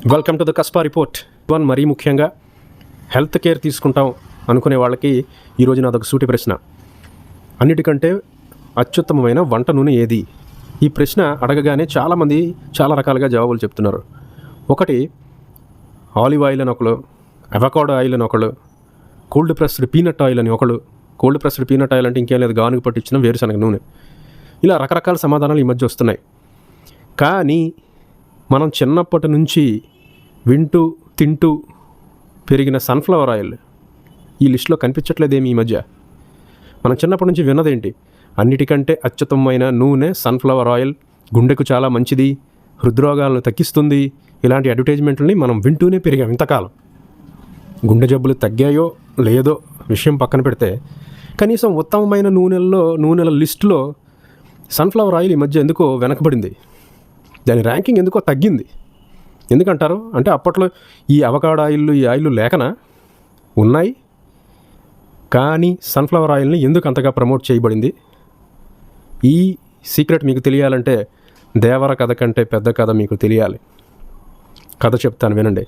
Welcome to the కస్పా report. మరీ ముఖ్యంగా health care తీసుకుంటాం అనుకునే వాళ్ళకి ఈరోజు నాదొక సూటి ప్రశ్న. అన్నిటికంటే అత్యుత్తమమైన వంట నూనె ఏది? ఈ ప్రశ్న అడగగానే చాలామంది చాలా రకాలుగా జవాబులు చెప్తున్నారు. ఒకటి ఆలివ్ ఆయిల్ అని ఒకళ్ళు, అవకాడో ఆయిల్ అని ఒకళ్ళు, కోల్డ్ ప్రెస్డ్ పీనట్ ఆయిల్ అని ఒకళ్ళు. కోల్డ్ ప్రెస్డ్ పీనట్ ఆయిల్ అంటే ఇంకేం లేదు, గానుగ పట్టించిన వేరుశనగ నూనె. ఇలా రకరకాల సమాధానాలు ఈ మధ్య వస్తున్నాయి. కానీ మనం చిన్నప్పటి నుంచి వింటూ తింటూ పెరిగిన సన్ఫ్లవర్ ఆయిల్ ఈ లిస్టులో కనిపించట్లేదేమి ఈ మధ్య. మనం చిన్నప్పటి నుంచి విన్నదేంటి? అన్నిటికంటే అత్యుత్తమమైన నూనె సన్ఫ్లవర్ ఆయిల్, గుండెకు చాలా మంచిది, హృద్రోగాలను తగ్గిస్తుంది, ఇలాంటి అడ్వర్టైజ్మెంట్లని మనం వింటూనే పెరిగాం ఇంతకాలం. గుండె జబ్బులు తగ్గాయో లేదో విషయం పక్కన పెడితే కనీసం ఉత్తమమైన నూనెల లిస్టులో సన్ఫ్లవర్ ఆయిల్ ఈ మధ్య ఎందుకో వెనకబడింది. దాని ర్యాంకింగ్ ఎందుకో తగ్గింది. ఎందుకంటారు అంటే అప్పట్లో ఈ అవకాడో ఆయిల్ ఈ ఆయిల్ లేకనా? ఉన్నాయి, కానీ సన్ఫ్లవర్ ఆయిల్ని ఎందుకు అంతగా ప్రమోట్ చేయబడింది? ఈ సీక్రెట్ మీకు తెలియాలంటే దేవర కథ కంటే పెద్ద కథ మీకు తెలియాలి. కథ చెప్తాను వినండి.